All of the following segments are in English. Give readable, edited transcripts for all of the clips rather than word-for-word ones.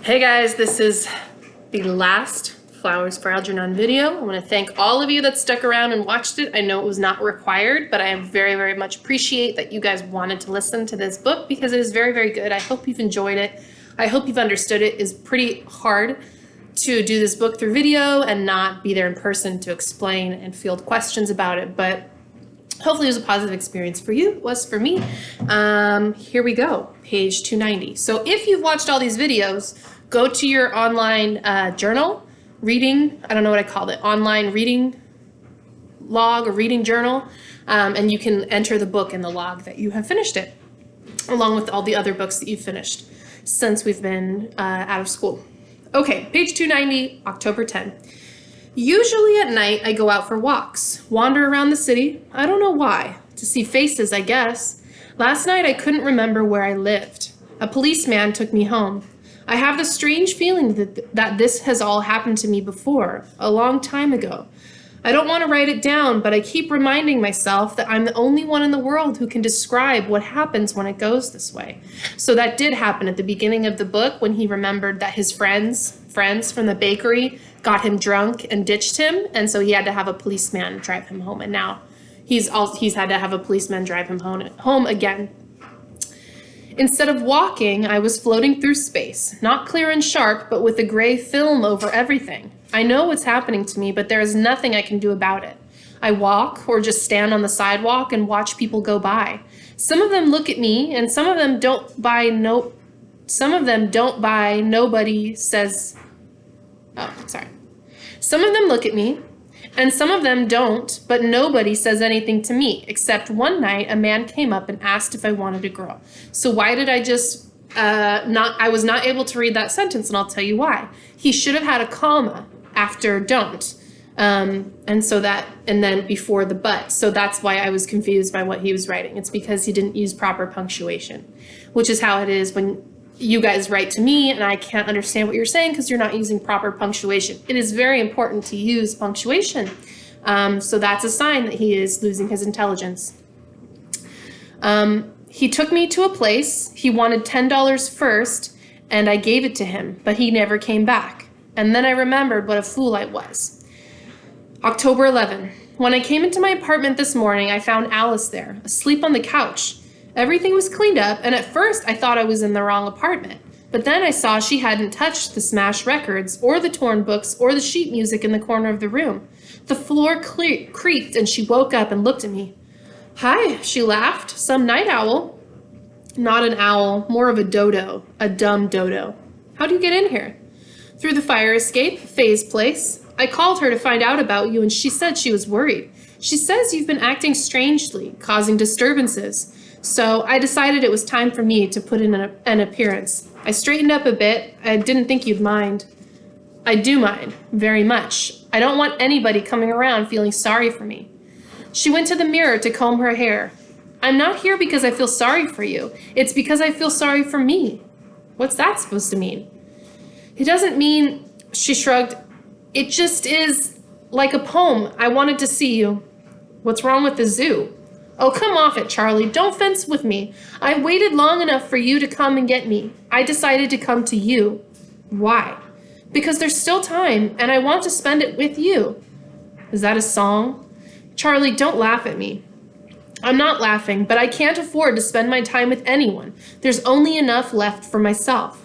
Hey guys, this is the last Flowers for Algernon video. I want to thank all of you that stuck around and watched it. I know it was not required, but I very, very much appreciate that you guys wanted to listen to this book because it is very, very good. I hope you've enjoyed it. I hope you've understood it. It's pretty hard to do this book through video and not be there in person to explain and field questions about it, but hopefully it was a positive experience for you. It was for me. Here we go, page 290. So if you've watched all these videos, go to your online journal, reading, I don't know what I called it, online reading log or reading journal, and you can enter the book in the log that you have finished it, along with all the other books that you've finished since we've been out of school. Okay, page 290, October 10. Usually at night, I go out for walks, wander around the city. I don't know why. To see faces, I guess. Last night, I couldn't remember where I lived. A policeman took me home. I have the strange feeling that this has all happened to me before, a long time ago. I don't want to write it down, but I keep reminding myself that I'm the only one in the world who can describe what happens when it goes this way. So that did happen at the beginning of the book when he remembered that his friends from the bakery got him drunk and ditched him, and so he had to have a policeman drive him home, and now he's had to have a policeman drive him home again. Instead of walking, I was floating through space, not clear and sharp, but with a gray film over everything. I know what's happening to me, but there is nothing I can do about it. I walk or just stand on the sidewalk and watch people go by. Some of them look at me, and some of them don't buy. Nobody says. Oh, sorry. Some of them look at me, and some of them don't, but nobody says anything to me, except one night a man came up and asked if I wanted a girl. So why did I just I was not able to read that sentence, and I'll tell you why. He should have had a comma after don't, and then before the but. So that's why I was confused by what he was writing. It's because he didn't use proper punctuation, which is how it is when you guys write to me and I can't understand what you're saying because you're not using proper punctuation. It is very important to use punctuation. So that's a sign that he is losing his intelligence. He took me to a place. He wanted $10 first, and I gave it to him, but he never came back. And then I remembered what a fool I was. October 11. When I came into my apartment this morning, I found Alice there, asleep on the couch. Everything was cleaned up, and at first I thought I was in the wrong apartment. But then I saw she hadn't touched the smashed records, or the torn books, or the sheet music in the corner of the room. The floor creaked, and she woke up and looked at me. Hi, she laughed. Some night owl. Not an owl, more of a dodo, a dumb dodo. How do you get in here? Through the fire escape, Faye's place. I called her to find out about you, and she said she was worried. She says you've been acting strangely, causing disturbances. So I decided it was time for me to put in an appearance. I straightened up a bit. I didn't think you'd mind. I do mind, very much. I don't want anybody coming around feeling sorry for me. She went to the mirror to comb her hair. I'm not here because I feel sorry for you. It's because I feel sorry for me. What's that supposed to mean? It doesn't mean, she shrugged. It just is like a poem. I wanted to see you. What's wrong with the zoo? Oh, come off it, Charlie. Don't fence with me. I waited long enough for you to come and get me. I decided to come to you. Why? Because there's still time, and I want to spend it with you. Is that a song? Charlie, don't laugh at me. I'm not laughing, but I can't afford to spend my time with anyone. There's only enough left for myself.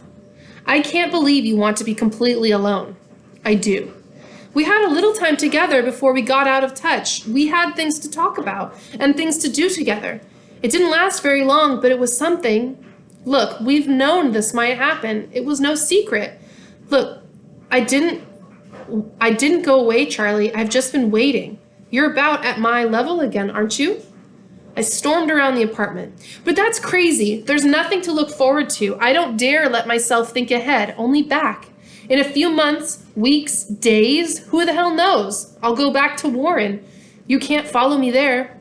I can't believe you want to be completely alone. I do. We had a little time together before we got out of touch. We had things to talk about and things to do together. It didn't last very long, but it was something. Look, we've known this might happen. It was no secret. Look, I didn't go away, Charlie. I've just been waiting. You're about at my level again, aren't you? I stormed around the apartment. But that's crazy. There's nothing to look forward to. I don't dare let myself think ahead, only back. In a few months, weeks, days, who the hell knows? I'll go back to Warren. You can't follow me there.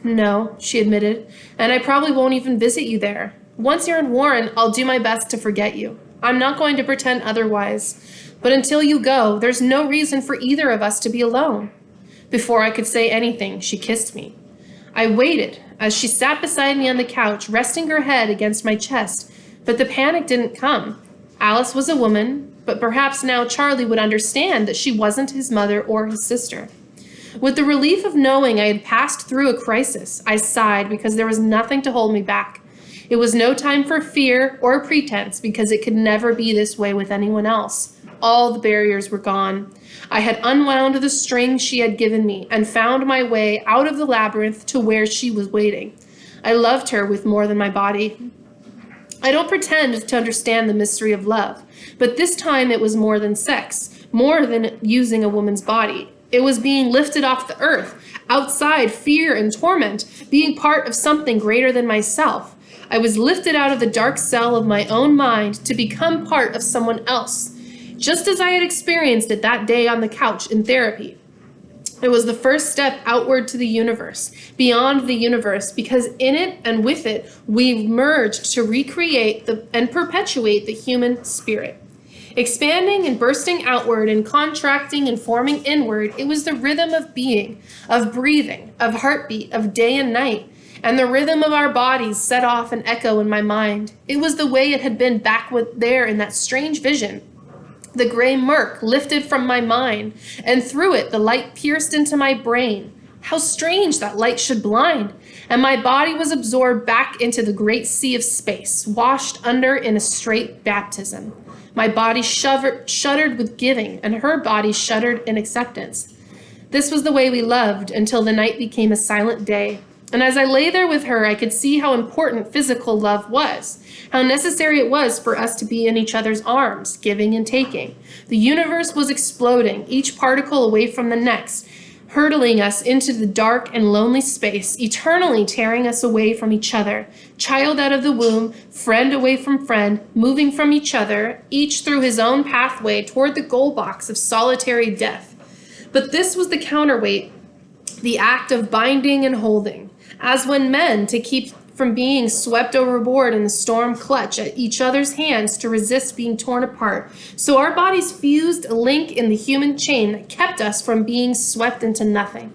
No, she admitted, and I probably won't even visit you there. Once you're in Warren, I'll do my best to forget you. I'm not going to pretend otherwise. But until you go, there's no reason for either of us to be alone. Before I could say anything, she kissed me. I waited as she sat beside me on the couch, resting her head against my chest, but the panic didn't come. Alice was a woman, but perhaps now Charlie would understand that she wasn't his mother or his sister. With the relief of knowing I had passed through a crisis, I sighed because there was nothing to hold me back. It was no time for fear or pretense because it could never be this way with anyone else. All the barriers were gone. I had unwound the string she had given me and found my way out of the labyrinth to where she was waiting. I loved her with more than my body. I don't pretend to understand the mystery of love, but this time it was more than sex, more than using a woman's body. It was being lifted off the earth, outside fear and torment, being part of something greater than myself. I was lifted out of the dark cell of my own mind to become part of someone else, just as I had experienced it that day on the couch in therapy. It was the first step outward to the universe, beyond the universe, because in it and with it, we merged to recreate and perpetuate the human spirit. Expanding and bursting outward and contracting and forming inward, it was the rhythm of being, of breathing, of heartbeat, of day and night, and the rhythm of our bodies set off an echo in my mind. It was the way it had been back there in that strange vision. The gray murk lifted from my mind, and through it the light pierced into my brain. How strange that light should blind! And my body was absorbed back into the great sea of space, washed under in a straight baptism. My body shuddered with giving, and her body shuddered in acceptance. This was the way we loved until the night became a silent day. And as I lay there with her, I could see how important physical love was, how necessary it was for us to be in each other's arms, giving and taking. The universe was exploding, each particle away from the next, hurtling us into the dark and lonely space, eternally tearing us away from each other, child out of the womb, friend away from friend, moving from each other, each through his own pathway toward the goal box of solitary death. But this was the counterweight, the act of binding and holding, as when men, to keep from being swept overboard in the storm, clutch at each other's hands to resist being torn apart. So our bodies fused a link in the human chain that kept us from being swept into nothing.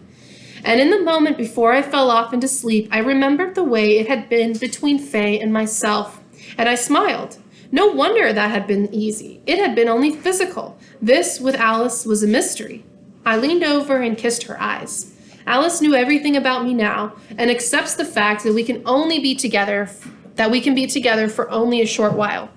And in the moment before I fell off into sleep, I remembered the way it had been between Faye and myself, and I smiled. No wonder that had been easy. It had been only physical. This, with Alice, was a mystery. I leaned over and kissed her eyes. Alice knew everything about me now and accepts the fact that we can be together for only a short while.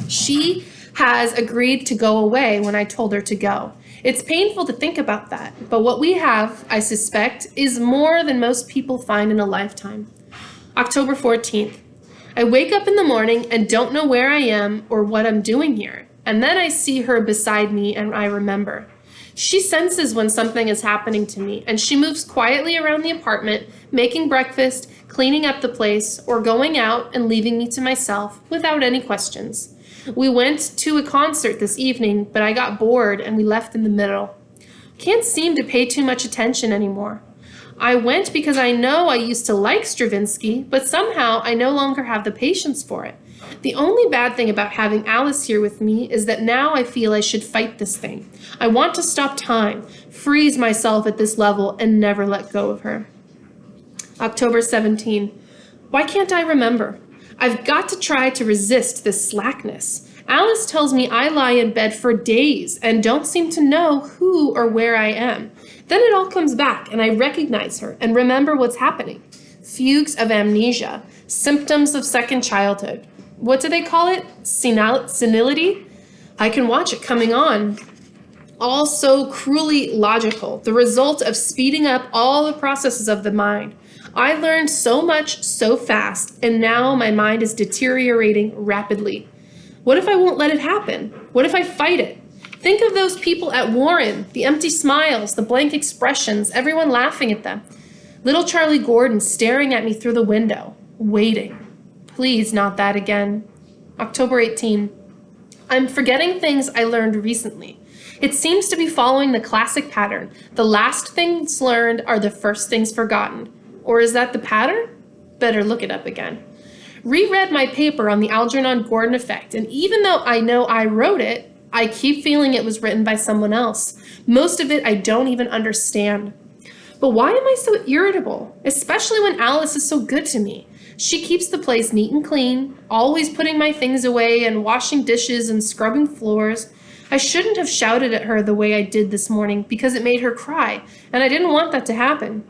She has agreed to go away when I told her to go. It's painful to think about that, but what we have, I suspect, is more than most people find in a lifetime. October 14th. I wake up in the morning and don't know where I am or what I'm doing here. And then I see her beside me and I remember. She senses when something is happening to me, and she moves quietly around the apartment, making breakfast, cleaning up the place, or going out and leaving me to myself without any questions. We went to a concert this evening, but I got bored and we left in the middle. Can't seem to pay too much attention anymore. I went because I know I used to like Stravinsky, but somehow I no longer have the patience for it. The only bad thing about having Alice here with me is that now I feel I should fight this thing. I want to stop time, freeze myself at this level, and never let go of her. October 17. Why can't I remember? I've got to try to resist this slackness. Alice tells me I lie in bed for days and don't seem to know who or where I am. Then it all comes back and I recognize her and remember what's happening. Fugues of amnesia, symptoms of second childhood. What do they call it? Senility? I can watch it coming on. All so cruelly logical, the result of speeding up all the processes of the mind. I learned so much so fast, and now my mind is deteriorating rapidly. What if I won't let it happen? What if I fight it? Think of those people at Warren, the empty smiles, the blank expressions, everyone laughing at them. Little Charlie Gordon staring at me through the window, waiting. Please, not that again. October 18. I'm forgetting things I learned recently. It seems to be following the classic pattern. The last things learned are the first things forgotten. Or is that the pattern? Better look it up again. Reread my paper on the Algernon Gordon effect, and even though I know I wrote it, I keep feeling it was written by someone else. Most of it I don't even understand. But why am I so irritable? Especially when Alice is so good to me. She keeps the place neat and clean, always putting my things away and washing dishes and scrubbing floors. I shouldn't have shouted at her the way I did this morning because it made her cry, and I didn't want that to happen.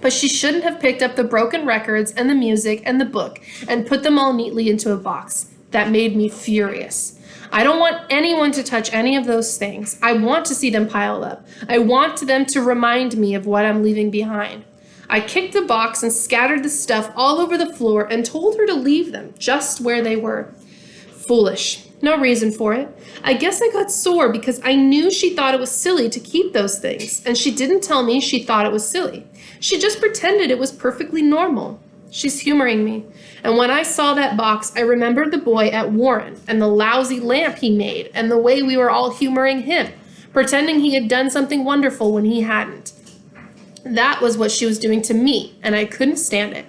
But she shouldn't have picked up the broken records and the music and the book and put them all neatly into a box. That made me furious. I don't want anyone to touch any of those things. I want to see them piled up. I want them to remind me of what I'm leaving behind. I kicked the box and scattered the stuff all over the floor and told her to leave them just where they were. Foolish. No reason for it. I guess I got sore because I knew she thought it was silly to keep those things, and she didn't tell me she thought it was silly. She just pretended it was perfectly normal. She's humoring me. And when I saw that box, I remembered the boy at Warren and the lousy lamp he made and the way we were all humoring him, pretending he had done something wonderful when he hadn't. That was what she was doing to me, and I couldn't stand it.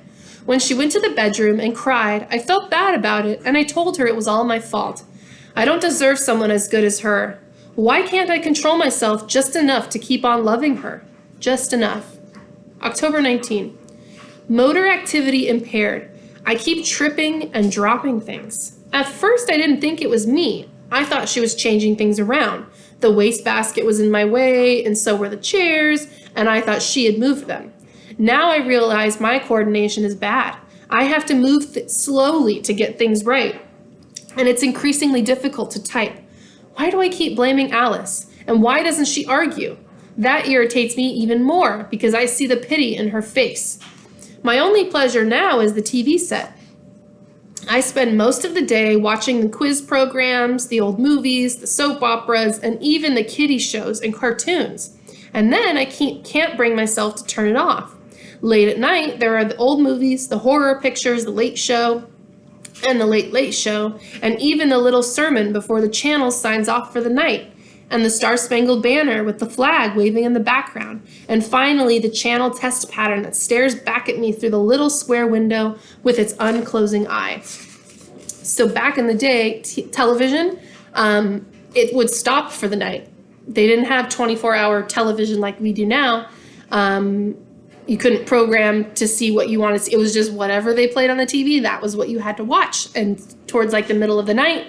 When she went to the bedroom and cried, I felt bad about it, and I told her it was all my fault. I don't deserve someone as good as her. Why can't I control myself just enough to keep on loving her? Just enough. October 19. Motor activity impaired. I keep tripping and dropping things. At first, I didn't think it was me. I thought she was changing things around. The wastebasket was in my way, and so were the chairs, and I thought she had moved them. Now I realize my coordination is bad. I have to move slowly to get things right, and it's increasingly difficult to type. Why do I keep blaming Alice? And why doesn't she argue? That irritates me even more because I see the pity in her face. My only pleasure now is the TV set. I spend most of the day watching the quiz programs, the old movies, the soap operas, and even the kiddie shows and cartoons. And then I can't bring myself to turn it off. Late at night, there are the old movies, the horror pictures, the Late Show, and the Late Late Show, and even the little sermon before the channel signs off for the night, and the Star-Spangled Banner with the flag waving in the background, and finally the channel test pattern that stares back at me through the little square window with its unclosing eye. So back in the day, television, it would stop for the night. They didn't have 24-hour television like we do now. You couldn't program to see what you wanted to see. It was just whatever they played on the TV, that was what you had to watch. And towards like the middle of the night,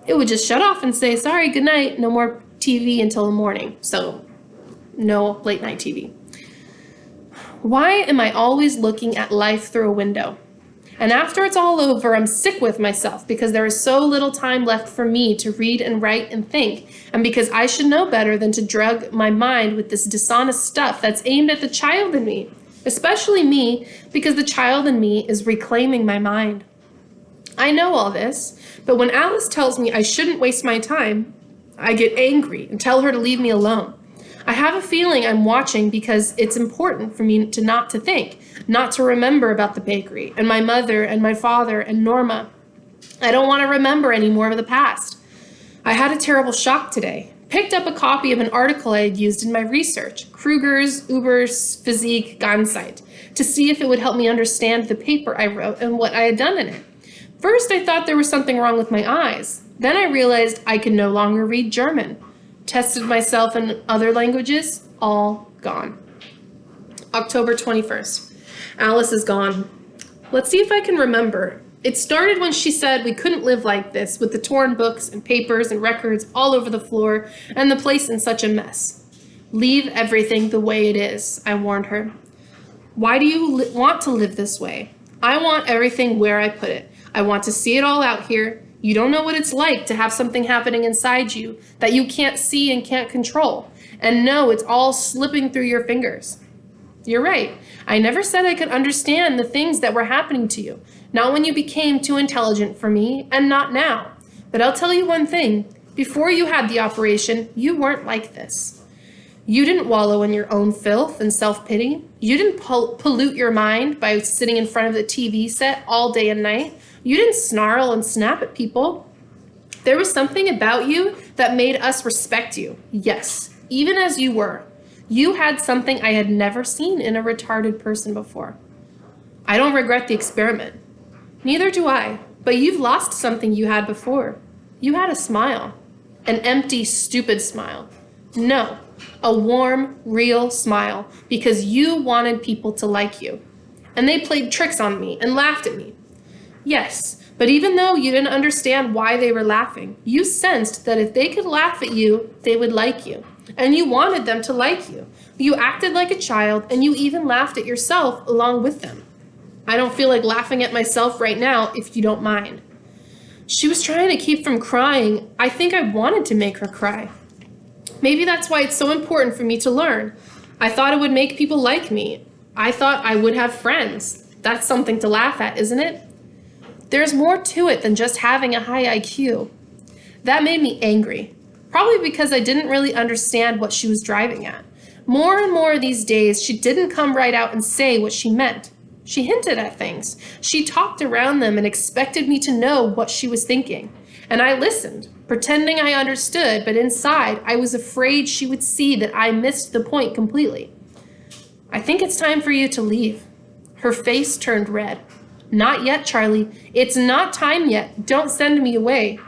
it would just shut off and say, sorry, good night, no more TV until the morning. So no late night TV. Why am I always looking at life through a window? And after it's all over, I'm sick with myself because there is so little time left for me to read and write and think, and because I should know better than to drug my mind with this dishonest stuff that's aimed at the child in me, especially me, because the child in me is reclaiming my mind. I know all this, but when Alice tells me I shouldn't waste my time, I get angry and tell her to leave me alone. I have a feeling I'm watching because it's important for me to not to think, not to remember about the bakery and my mother and my father and Norma. I don't want to remember any more of the past. I had a terrible shock today. Picked up a copy of an article I had used in my research, Kruger's Uber's Physique Ganzheit, to see if it would help me understand the paper I wrote and what I had done in it. First, I thought there was something wrong with my eyes. Then I realized I could no longer read German. Tested myself in other languages, all gone. October 21st. Alice is gone. Let's see if I can remember. It started when she said we couldn't live like this with the torn books and papers and records all over the floor and the place in such a mess. Leave everything the way it is, I warned her. Why do you want to live this way? I want everything where I put it. I want to see it all out here. You don't know what it's like to have something happening inside you that you can't see and can't control, and know it's all slipping through your fingers. You're right. I never said I could understand the things that were happening to you, not when you became too intelligent for me, and not now. But I'll tell you one thing. Before you had the operation, you weren't like this. You didn't wallow in your own filth and self-pity. You didn't pollute your mind by sitting in front of the TV set all day and night. You didn't snarl and snap at people. There was something about you that made us respect you. Yes, even as you were. You had something I had never seen in a retarded person before. I don't regret the experiment. Neither do I. But you've lost something you had before. You had a smile. An empty, stupid smile. No, a warm, real smile because you wanted people to like you. and they played tricks on me and laughed at me. Yes, but even though you didn't understand why they were laughing, you sensed that if they could laugh at you, they would like you. And you wanted them to like you. You acted like a child, and you even laughed at yourself along with them. I don't feel like laughing at myself right now, if you don't mind. She was trying to keep from crying. I think I wanted to make her cry. Maybe that's why it's so important for me to learn. I thought it would make people like me. I thought I would have friends. That's something to laugh at, isn't it? There's more to it than just having a high IQ. That made me angry, probably because I didn't really understand what she was driving at. More and more these days, she didn't come right out and say what she meant. She hinted at things. She talked around them and expected me to know what she was thinking. And I listened, pretending I understood, but inside I was afraid she would see that I missed the point completely. I think it's time for you to leave. Her face turned red. Not yet, Charlie. It's not time yet. Don't send me away.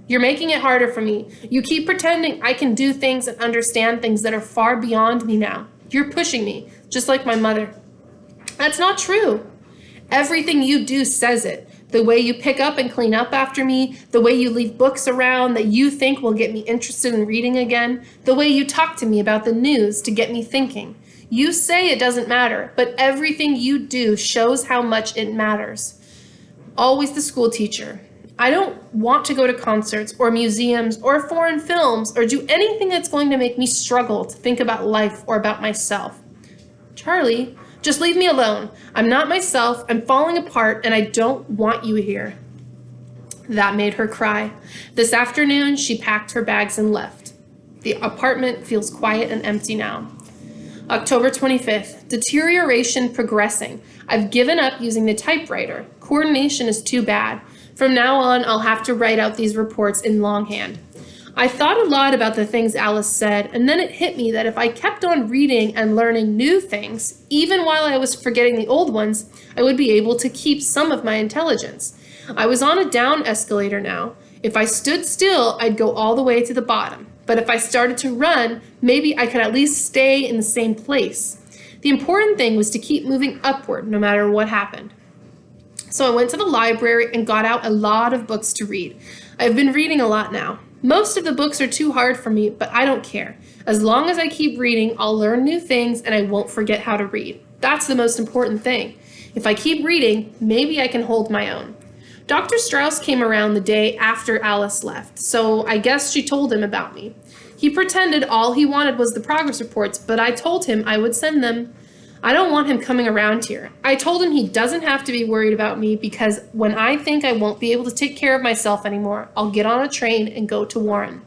You're making it harder for me. You keep pretending I can do things and understand things that are far beyond me now. You're pushing me, just like my mother. That's not true. Everything you do says it. The way you pick up and clean up after me, the way you leave books around that you think will get me interested in reading again, the way you talk to me about the news to get me thinking. You say it doesn't matter, but everything you do shows how much it matters. Always the school teacher. I don't want to go to concerts or museums or foreign films or do anything that's going to make me struggle to think about life or about myself. Charlie, just leave me alone. I'm not myself, I'm falling apart, and I don't want you here. That made her cry. This afternoon, she packed her bags and left. The apartment feels quiet and empty now. October 25th, deterioration progressing. I've given up using the typewriter. Coordination is too bad. From now on, I'll have to write out these reports in longhand. I thought a lot about the things Alice said, and then it hit me that if I kept on reading and learning new things, even while I was forgetting the old ones, I would be able to keep some of my intelligence. I was on a down escalator now. If I stood still, I'd go all the way to the bottom. But if I started to run, maybe I could at least stay in the same place. The important thing was to keep moving upward no matter what happened. So I went to the library and got out a lot of books to read. I've been reading a lot now. Most of the books are too hard for me, but I don't care. As long as I keep reading, I'll learn new things and I won't forget how to read. That's the most important thing. If I keep reading, maybe I can hold my own. Dr. Strauss came around the day after Alice left, so I guess she told him about me. He pretended all he wanted was the progress reports, but I told him I would send them. I don't want him coming around here. I told him he doesn't have to be worried about me because when I think I won't be able to take care of myself anymore, I'll get on a train and go to Warren.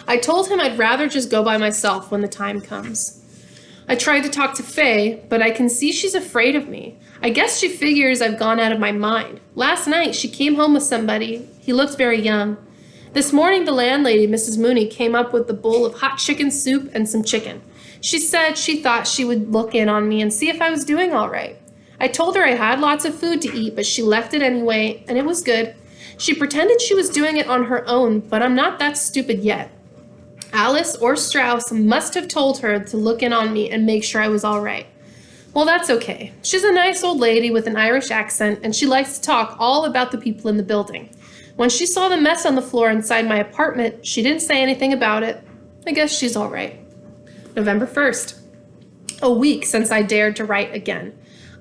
I told him I'd rather just go by myself when the time comes. I tried to talk to Faye, but I can see she's afraid of me. I guess she figures I've gone out of my mind. Last night, she came home with somebody. He looked very young. This morning, the landlady, Mrs. Mooney, came up with a bowl of hot chicken soup and some chicken. She said she thought she would look in on me and see if I was doing all right. I told her I had lots of food to eat, but she left it anyway, and it was good. She pretended she was doing it on her own, but I'm not that stupid yet. Alice or Strauss must have told her to look in on me and make sure I was all right. Well, that's okay. She's a nice old lady with an Irish accent, and she likes to talk all about the people in the building. When she saw the mess on the floor inside my apartment, she didn't say anything about it. I guess she's all right. November 1st. A week since I dared to write again.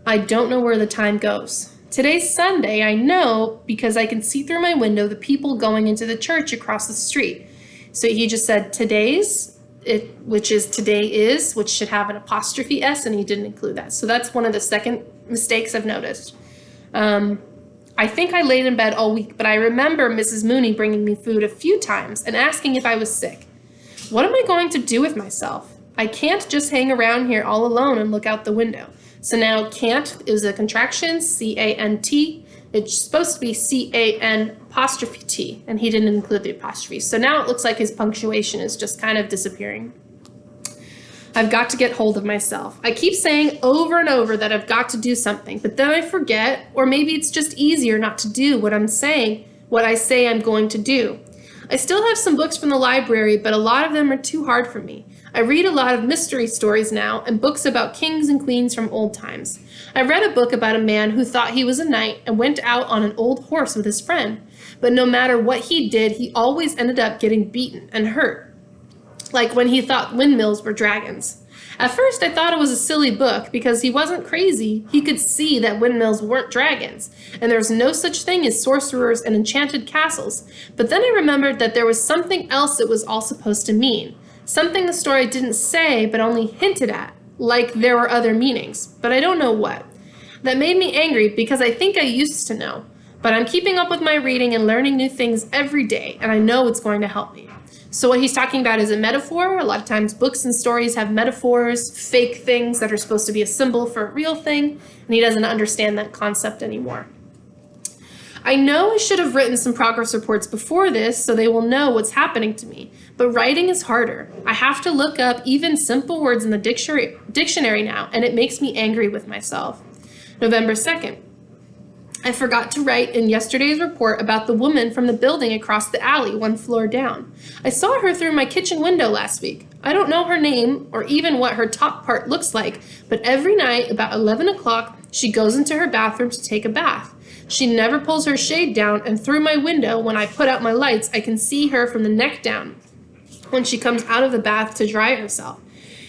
I don't know where the time goes. Today's Sunday, I know, because I can see through my window the people going into the church across the street. So he just said today's, which is today is, which should have an apostrophe S, and he didn't include that. So that's one of the second mistakes I've noticed. I think I laid in bed all week, but I remember Mrs. Mooney bringing me food a few times and asking if I was sick. What am I going to do with myself? I can't just hang around here all alone and look out the window. So now can't is a contraction, C-A-N-T. It's supposed to be C-A-N apostrophe T, and he didn't include the apostrophe. So now it looks like his punctuation is just kind of disappearing. I've got to get hold of myself. I keep saying over and over that I've got to do something, but then I forget, or maybe it's just easier not to do what I say I'm going to do. I still have some books from the library, but a lot of them are too hard for me. I read a lot of mystery stories now and books about kings and queens from old times. I read a book about a man who thought he was a knight and went out on an old horse with his friend. But no matter what he did, he always ended up getting beaten and hurt, like when he thought windmills were dragons. At first, I thought it was a silly book because he wasn't crazy. He could see that windmills weren't dragons, and there was no such thing as sorcerers and enchanted castles. But then I remembered that there was something else it was all supposed to mean. Something the story didn't say, but only hinted at, like there were other meanings, but I don't know what. That made me angry because I think I used to know. But I'm keeping up with my reading and learning new things every day, and I know it's going to help me. So what he's talking about is a metaphor. A lot of times books and stories have metaphors, fake things that are supposed to be a symbol for a real thing, and he doesn't understand that concept anymore. I know I should have written some progress reports before this so they will know what's happening to me, but writing is harder. I have to look up even simple words in the dictionary now, and it makes me angry with myself. November 2nd. I forgot to write in yesterday's report about the woman from the building across the alley, one floor down. I saw her through my kitchen window last week. I don't know her name or even what her top part looks like, but every night about 11 o'clock, she goes into her bathroom to take a bath. She never pulls her shade down, and through my window, when I put out my lights, I can see her from the neck down when she comes out of the bath to dry herself.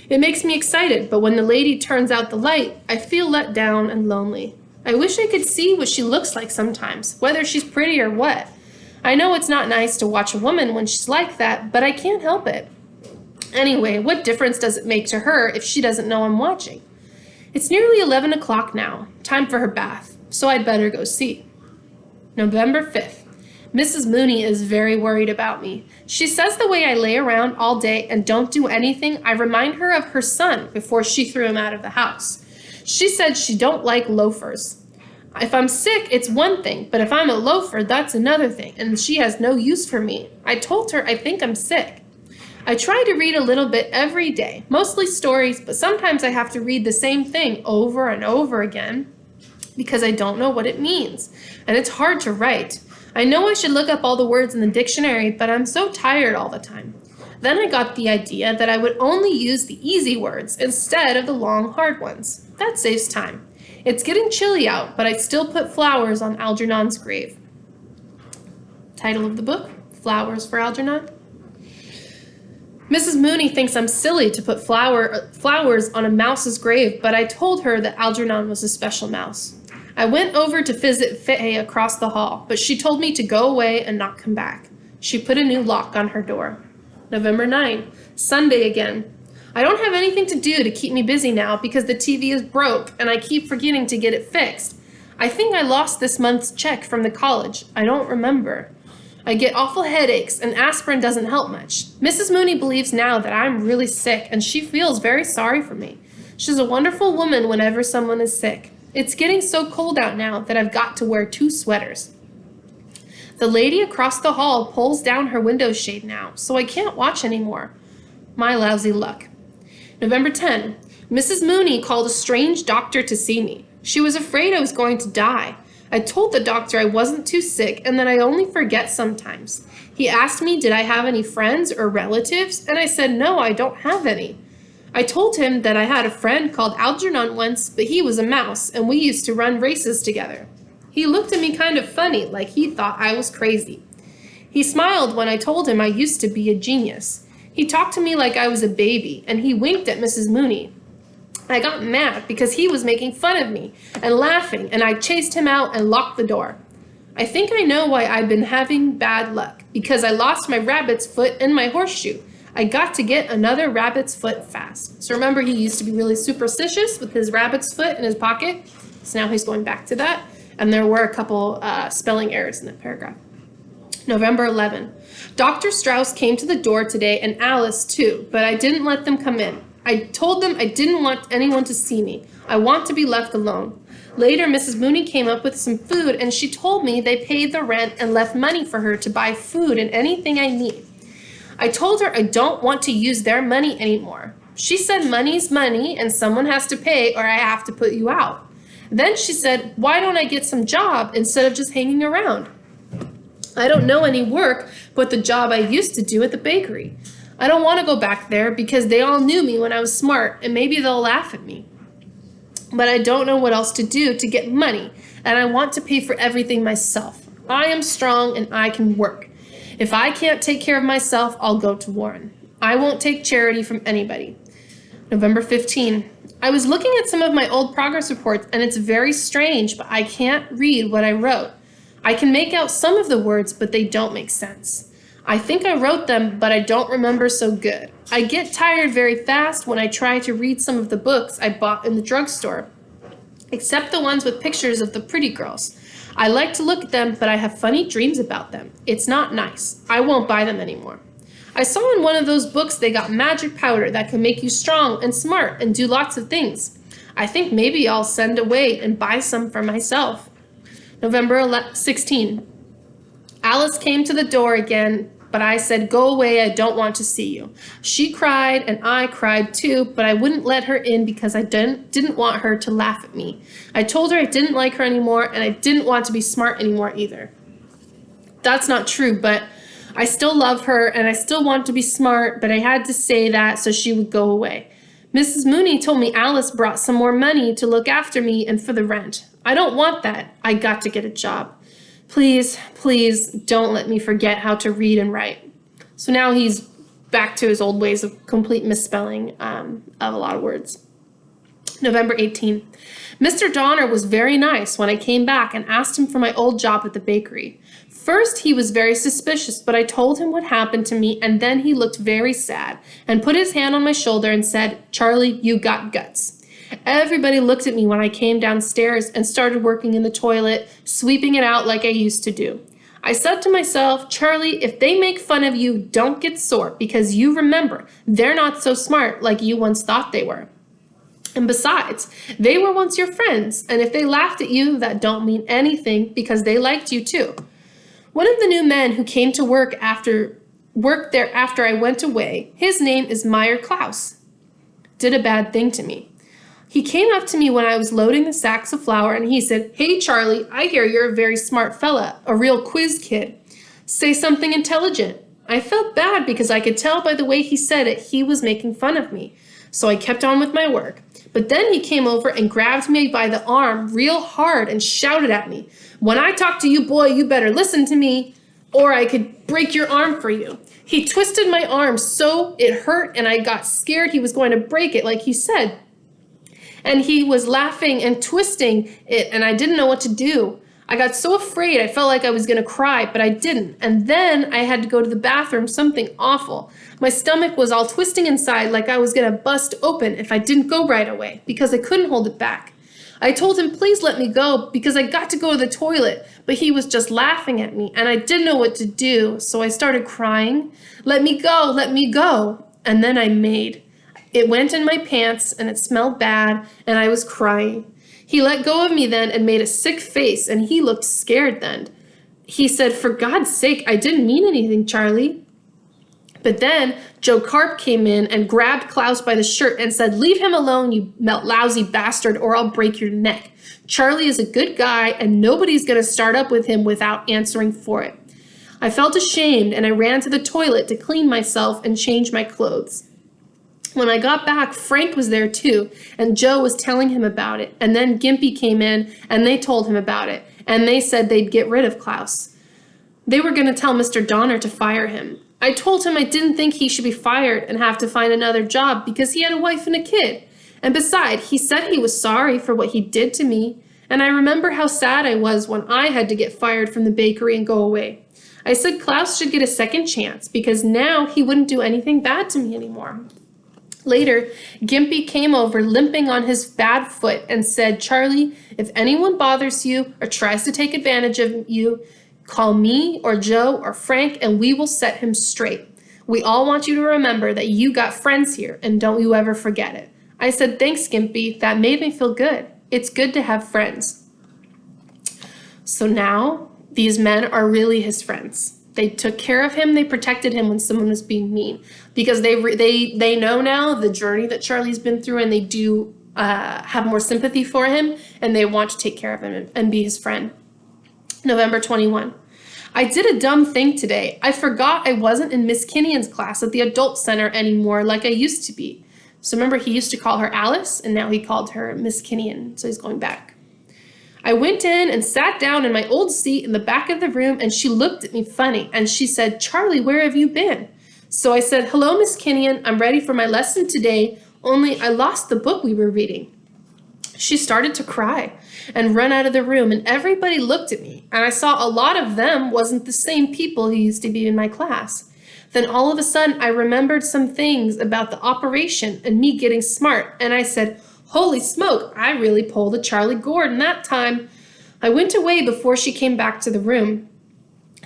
It makes me excited, but when the lady turns out the light, I feel let down and lonely. I wish I could see what she looks like sometimes, whether she's pretty or what. I know it's not nice to watch a woman when she's like that, but I can't help it. Anyway, what difference does it make to her if she doesn't know I'm watching? It's nearly 11 o'clock now, time for her bath, so I'd better go see. November 5th. Mrs. Mooney is very worried about me. She says the way I lay around all day and don't do anything, I remind her of her son before she threw him out of the house. She said she don't like loafers. If I'm sick, it's one thing, but if I'm a loafer, that's another thing, and she has no use for me. I told her I think I'm sick. I try to read a little bit every day, mostly stories, but sometimes I have to read the same thing over and over again because I don't know what it means, and it's hard to write. I know I should look up all the words in the dictionary, but I'm so tired all the time. Then I got the idea that I would only use the easy words instead of the long, hard ones. That saves time. It's getting chilly out, but I still put flowers on Algernon's grave. Title of the book, Flowers for Algernon. Mrs. Mooney thinks I'm silly to put flowers on a mouse's grave, but I told her that Algernon was a special mouse. I went over to visit Faye across the hall, but she told me to go away and not come back. She put a new lock on her door. November 9, Sunday again. I don't have anything to do to keep me busy now because the TV is broke and I keep forgetting to get it fixed. I think I lost this month's check from the college. I don't remember. I get awful headaches and aspirin doesn't help much. Mrs. Mooney believes now that I'm really sick and she feels very sorry for me. She's a wonderful woman whenever someone is sick. It's getting so cold out now that I've got to wear 2 sweaters. The lady across the hall pulls down her window shade now, so I can't watch anymore. My lousy luck. November 10. Mrs. Mooney called a strange doctor to see me. She was afraid I was going to die. I told the doctor I wasn't too sick and that I only forget sometimes. He asked me did I have any friends or relatives, and I said no, I don't have any. I told him that I had a friend called Algernon once, but he was a mouse, and we used to run races together. He looked at me kind of funny, like he thought I was crazy. He smiled when I told him I used to be a genius. He talked to me like I was a baby, and he winked at Mrs. Mooney. I got mad because he was making fun of me and laughing, and I chased him out and locked the door. I think I know why I've been having bad luck, because I lost my rabbit's foot and my horseshoe. I got to get another rabbit's foot fast. So remember, he used to be really superstitious with his rabbit's foot in his pocket. So now he's going back to that. And there were a couple spelling errors in that paragraph. November 11. Dr. Strauss came to the door today and Alice too, but I didn't let them come in. I told them I didn't want anyone to see me. I want to be left alone. Later, Mrs. Mooney came up with some food and she told me they paid the rent and left money for her to buy food and anything I need. I told her I don't want to use their money anymore. She said money's money and someone has to pay or I have to put you out. Then she said, why don't I get some job instead of just hanging around? I don't know any work but the job I used to do at the bakery. I don't want to go back there because they all knew me when I was smart, and maybe they'll laugh at me. But I don't know what else to do to get money, and I want to pay for everything myself. I am strong and I can work. If I can't take care of myself, I'll go to Warren. I won't take charity from anybody. November 15. I was looking at some of my old progress reports, and it's very strange, but I can't read what I wrote. I can make out some of the words, but they don't make sense. I think I wrote them, but I don't remember so good. I get tired very fast when I try to read some of the books I bought in the drugstore, except the ones with pictures of the pretty girls. I like to look at them, but I have funny dreams about them. It's not nice. I won't buy them anymore. I saw in one of those books they got magic powder that can make you strong and smart and do lots of things. I think maybe I'll send away and buy some for myself. November 16. Alice came to the door again, but I said, "Go away, I don't want to see you." She cried and I cried too, but I wouldn't let her in because I didn't want her to laugh at me. I told her I didn't like her anymore and I didn't want to be smart anymore either. That's not true, but I still love her and I still want to be smart, but I had to say that so she would go away. Mrs. Mooney told me Alice brought some more money to look after me and for the rent. I don't want that. I got to get a job. Please, please don't let me forget how to read and write. So now he's back to his old ways of complete misspelling of a lot of words. November 18. Mr. Donner was very nice when I came back and asked him for my old job at the bakery. First, he was very suspicious, but I told him what happened to me, and then he looked very sad and put his hand on my shoulder and said, "Charlie, you got guts." Everybody looked at me when I came downstairs and started working in the toilet, sweeping it out like I used to do. I said to myself, "Charlie, if they make fun of you, don't get sore, because you remember, they're not so smart like you once thought they were. And besides, they were once your friends, and if they laughed at you, that don't mean anything because they liked you too." One of the new men who came to work there after I went away, his name is Meyer Klaus, did a bad thing to me. He came up to me when I was loading the sacks of flour and he said, "Hey Charlie, I hear you're a very smart fella, a real quiz kid. Say something intelligent." I felt bad because I could tell by the way he said it he was making fun of me. So I kept on with my work. But then he came over and grabbed me by the arm real hard and shouted at me, "When I talk to you, boy, you better listen to me, or I could break your arm for you." He twisted my arm so it hurt and I got scared he was going to break it like he said. And he was laughing and twisting it and I didn't know what to do. I got so afraid I felt like I was going to cry, but I didn't. And then I had to go to the bathroom, something awful. My stomach was all twisting inside like I was going to bust open if I didn't go right away because I couldn't hold it back. I told him, "Please let me go because I got to go to the toilet," but he was just laughing at me and I didn't know what to do, so I started crying. "Let me go, let me go." And then I made. It went in my pants and it smelled bad and I was crying. He let go of me then and made a sick face and he looked scared then. He said, "For God's sake, I didn't mean anything, Charlie." But then Joe Carp came in and grabbed Klaus by the shirt and said, "Leave him alone, you lousy bastard, or I'll break your neck. Charlie is a good guy and nobody's going to start up with him without answering for it." I felt ashamed and I ran to the toilet to clean myself and change my clothes. When I got back, Frank was there too, and Joe was telling him about it, and then Gimpy came in and they told him about it, and they said they'd get rid of Klaus. They were going to tell Mr. Donner to fire him. I told him I didn't think he should be fired and have to find another job because he had a wife and a kid. And besides, he said he was sorry for what he did to me, and I remember how sad I was when I had to get fired from the bakery and go away. I said Klaus should get a second chance because now he wouldn't do anything bad to me anymore. Later, Gimpy came over limping on his bad foot and said, "Charlie, if anyone bothers you or tries to take advantage of you, call me or Joe or Frank and we will set him straight. We all want you to remember that you got friends here and don't you ever forget it." I said, "Thanks, Gimpy. That made me feel good. It's good to have friends." So now these men are really his friends. They took care of him. They protected him when someone was being mean because they know now the journey that Charlie's been through and they do have more sympathy for him and they want to take care of him and be his friend. November 21. I did a dumb thing today. I forgot I wasn't in Miss Kinnian's class at the adult center anymore like I used to be. So remember, he used to call her Alice, and now he called her Miss Kinnian, so he's going back. I went in and sat down in my old seat in the back of the room, and she looked at me funny, and she said, "Charlie, where have you been?" So I said, "Hello, Miss Kinnian, I'm ready for my lesson today, only I lost the book we were reading." She started to cry and run out of the room, and everybody looked at me, and I saw a lot of them wasn't the same people who used to be in my class. Then all of a sudden, I remembered some things about the operation and me getting smart, and I said, "Holy smoke, I really pulled a Charlie Gordon that time." I went away before she came back to the room.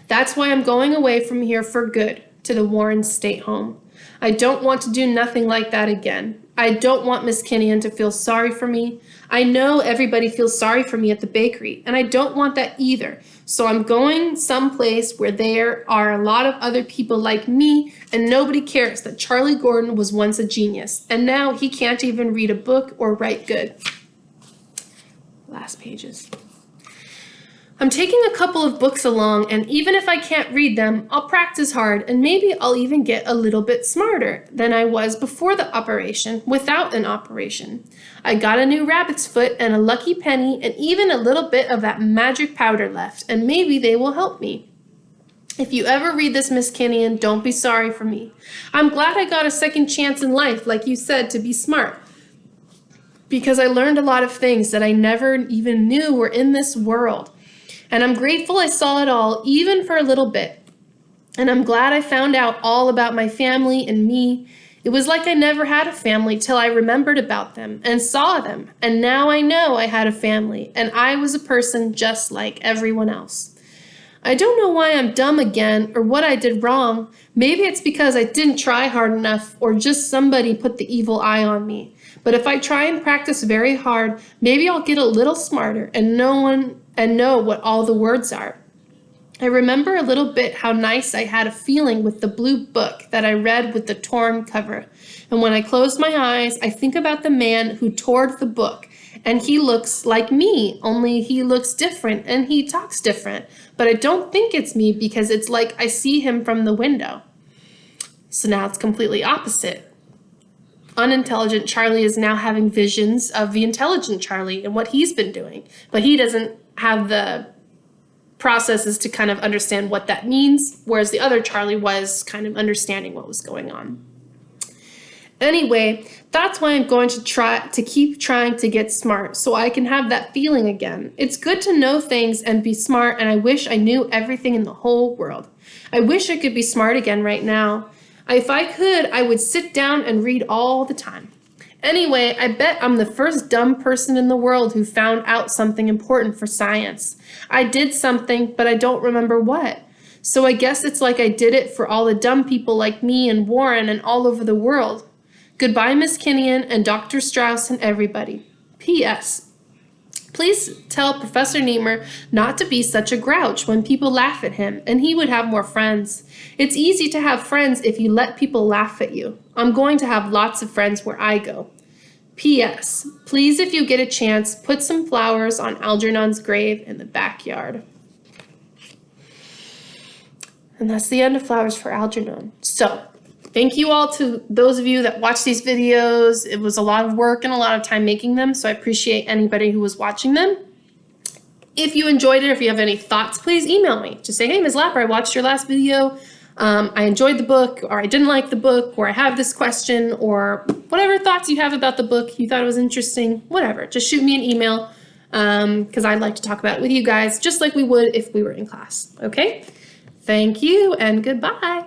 That's why I'm going away from here for good to the Warren State Home. I don't want to do nothing like that again. I don't want Miss Kinnian to feel sorry for me. I know everybody feels sorry for me at the bakery, and I don't want that either. So I'm going someplace where there are a lot of other people like me, and nobody cares that Charlie Gordon was once a genius, and now he can't even read a book or write good. Last pages. I'm taking a couple of books along, and even if I can't read them, I'll practice hard, and maybe I'll even get a little bit smarter than I was before the operation, without an operation. I got a new rabbit's foot and a lucky penny, and even a little bit of that magic powder left, and maybe they will help me. If you ever read this, Miss Kinnian, don't be sorry for me. I'm glad I got a second chance in life, like you said, to be smart, because I learned a lot of things that I never even knew were in this world. And I'm grateful I saw it all, even for a little bit. And I'm glad I found out all about my family and me. It was like I never had a family till I remembered about them and saw them. And now I know I had a family, and I was a person just like everyone else. I don't know why I'm dumb again or what I did wrong. Maybe it's because I didn't try hard enough, or just somebody put the evil eye on me. But if I try and practice very hard, maybe I'll get a little smarter and know what all the words are. I remember a little bit how nice I had a feeling with the blue book that I read with the torn cover. And when I close my eyes, I think about the man who tore the book. And he looks like me, only he looks different and he talks different. But I don't think it's me because it's like I see him from the window. So now it's completely opposite. Unintelligent Charlie is now having visions of the intelligent Charlie and what he's been doing. But he doesn't have the processes to kind of understand what that means, whereas the other Charlie was kind of understanding what was going on. Anyway, that's why I'm going to keep trying to get smart so I can have that feeling again. It's good to know things and be smart, and I wish I knew everything in the whole world. I wish I could be smart again right now. If I could, I would sit down and read all the time. Anyway, I bet I'm the first dumb person in the world who found out something important for science. I did something, but I don't remember what. So I guess it's like I did it for all the dumb people like me and Warren and all over the world. Goodbye, Miss Kinnian and Dr. Strauss and everybody. P.S. Please tell Professor Niemer not to be such a grouch when people laugh at him, and he would have more friends. It's easy to have friends if you let people laugh at you. I'm going to have lots of friends where I go. P.S. Please, if you get a chance, put some flowers on Algernon's grave in the backyard. And that's the end of Flowers for Algernon. So, thank you all to those of you that watch these videos. It was a lot of work and a lot of time making them, so I appreciate anybody who was watching them. If you enjoyed it, or if you have any thoughts, please email me. Just say, "Hey, Ms. Lapper, I watched your last video. I enjoyed the book," or "I didn't like the book," or "I have this question," or whatever thoughts you have about the book, you thought it was interesting, whatever. Just shoot me an email because I'd like to talk about it with you guys, just like we would if we were in class, okay? Thank you and goodbye.